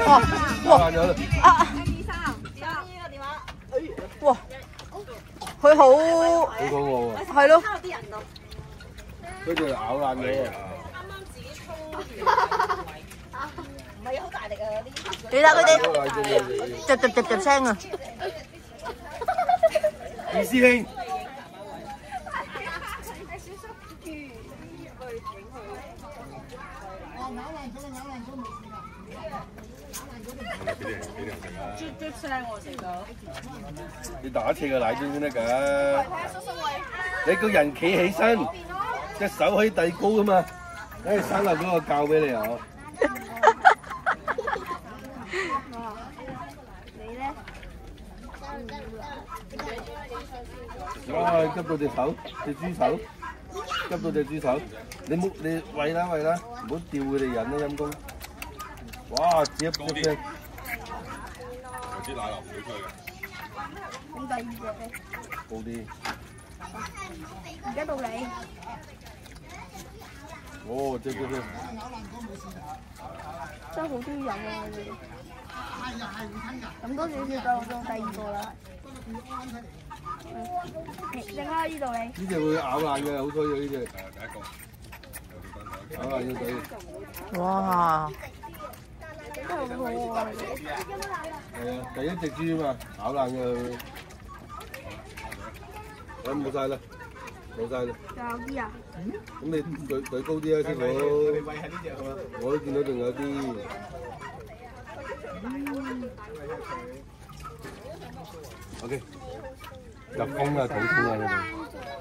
哇哇啊！哇！佢好好肚餓喎。係咯。跟住咬爛咗啊！唔係好大力啊！啲你睇佢哋夾聲啊！二師兄。啜聲我食到。你打斜個奶樽先得㗎。你個人企起身，隻手可以遞高㗎嘛。誒，生留嗰個教俾你啊！你咧？哇！急到隻手，隻豬手，急到隻豬手。你餵啦，唔好吊佢哋人啦，陰公。哇！接聲。有啲奶流唔到出去㗎。咁第二隻咧？高啲。而家到你。哦，即。真係好中意飲啊！你哋。咁多少少到第二個啦。剩開呢度你。呢隻會咬爛嘅，好衰嘅呢隻。第一個。咬爛咗嘴。哇！真係好好喎！係啊，第一隻豬啊嘛，咬爛嘅佢。冇晒啦，冇晒啦。仲有啲啊？咁你舉高啲啊，師傅。你餵係呢隻係嘛？我都見到仲有啲。OK。入風啊，肚痛啊，你哋。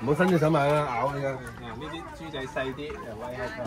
唔好伸隻手埋啦，咬你啊！呢啲豬仔細啲，就餵下佢。